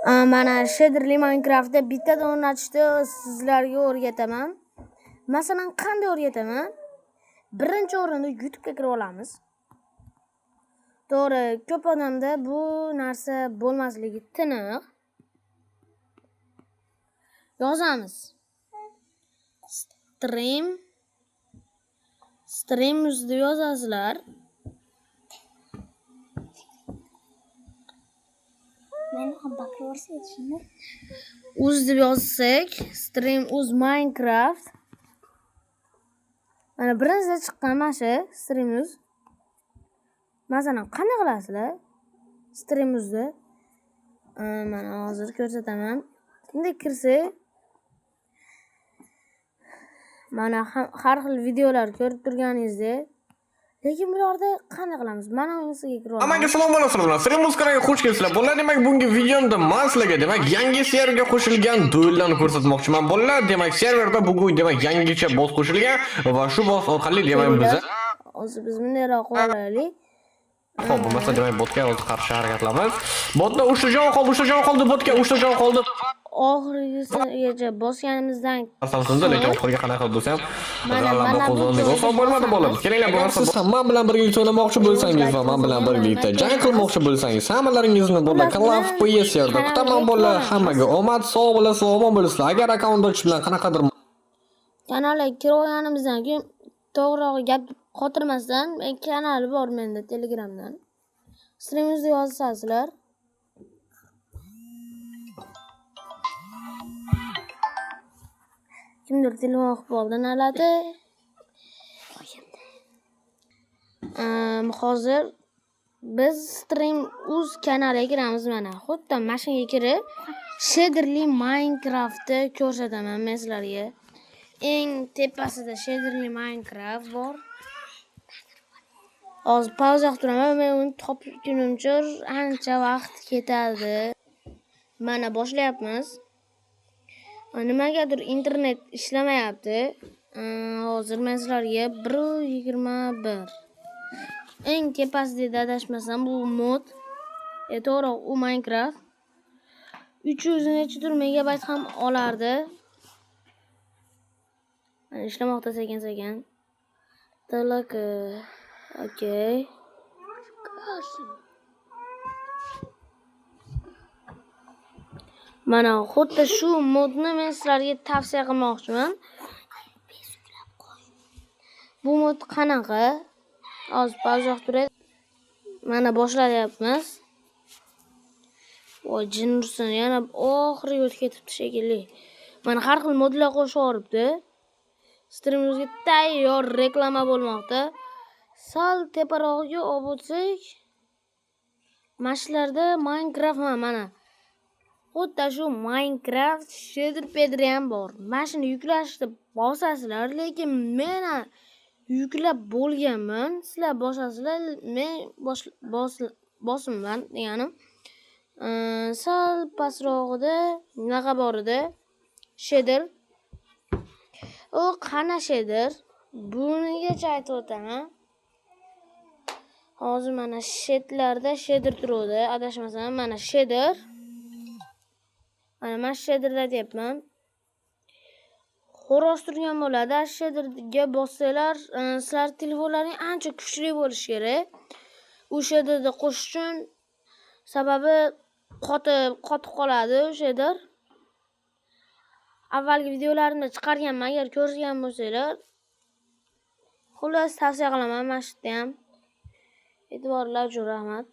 Mana Shaderly Minecraftda bitta o'rnatishni sizlarga o'rgataman. Masalan, qanday o'rgataman? Birinchi o'rinda YouTube'ga kirib olamiz. To'g'ri, ko'p odamda bu narsa bo'lmasligi tiniq. Yozamiz. Stream deb yozasizlar. Men ham bakvorsa shuni. Uz deb yozsak, stream uz Minecraft. Mana birinchida chiqqan mana shu stream uz. Masalan, qanday qilasizlar? Stream uzda. Mana hozir ko'rsataman. Bunday kirsak, mana har xil videolar ko'rib turganingizdek. Lekin bularda qanday qilamiz? Mana bunisiga kirib olamiz. Hammaga salom alaykum. Stream kanaliga xush kelibsizlar. Bolalar, demak, bugungi videomda men sizlarga demak yangi serverga qo'shilgan duellarni ko'rsatmoqchiman. Bolalar, demak, serverda bugun demak yangicha boss qo'shilgan va shu boss orqali demak hozir biz bundayroq qo'yaylik. Xo'p, bo'lmasa demak botga o'zi qarshi harakatlanamiz. Botda 3 ta jon qoldi, botga 3 ta jon qoldi. Oxirigacha bosganimizdan asosimizda, lekin oxiriga qanaqa bo'lsa ham g'alaba qozondik. Oson bo'lmadi bolam. Kelinglar, bo'lmasa siz ham men bilan birgalikda o'ynamoqchi bo'lsangiz va men bilan birgalikda jang qilmoqchi bo'lsangiz, hammalaringizni bolalar Clash PS yerda kutaman bolalar. Hammaga omad, sog' bo'lasiz, omon bo'lasizlar. Agar akkaunt ochish bilan qanaqadir kanalga kirib olganimizdan keyin to'g'rirog'i gap qotirmasdan kanali bor menda Telegramdan. Streamimizda yozasizlar. Kimdir telefon qilib oldi naladi. Hozir biz stream uz kanaliga kiramiz mana. Xuddi mashinaga kirib Shaderly Minecraftni ko'rsataman men sizlarga. Eng tepasida Shaderly Minecraft bor. Hozir pauza qilib turaman, men uni topgunimcha ancha vaqt ketadi. Mana boshlayapmiz. Nimagadir internet ishlamayapti. Hozir men sizlarga 1.21 eng tepasida adashmasam bu mod. To'g'ri, u Minecraft 300 nechadir megabayt ham olardi. İşlemoqda sekin-sekin. Talak. Okey. Mana xuddi shu modni men sizlarga tavsiya qilmoqchiman. Bu mod qanaqa? Hozir pauza qilib turaylik. Mana boshlayapmiz. Voy, jin ursin, yana oxiriga o'tib ketibdi shekilli. Mana har xil modlar qo'shib yuboribdi. Streamimizga tayyor reklama bo'lmoqda. Sal teparog'iga olib o'tsak, mashlarda Minecraft mana. Xuddi shu Minecraft Shader ham bor. Mashina yuklashni bosasizlar, lekin men yuklab bo'lganman. Sizlar bosasizlar, men bosmayman deganim. Sal pastrog'ida naqa bor edi? Shader. O qana Shader? Bunigacha aytib o'taman. Hozir mana shetlarda Shader turadi, adashmasam mana Shader. Mana Shaderda deyapman. Xo'roz turgan bo'ladi. Shaderga bossanglar, sizlar telefonlaring ancha kuchli bo'lishi kerak. U Shaderda qo'shish uchun sababi qotib qoladi u Shader. Avvalgi videolarimda chiqarganman, agar ko'rgan bo'lsanglar. Xullas tavsiya qilaman mana shu yerda ham. E'tiborlar uchun rahmat.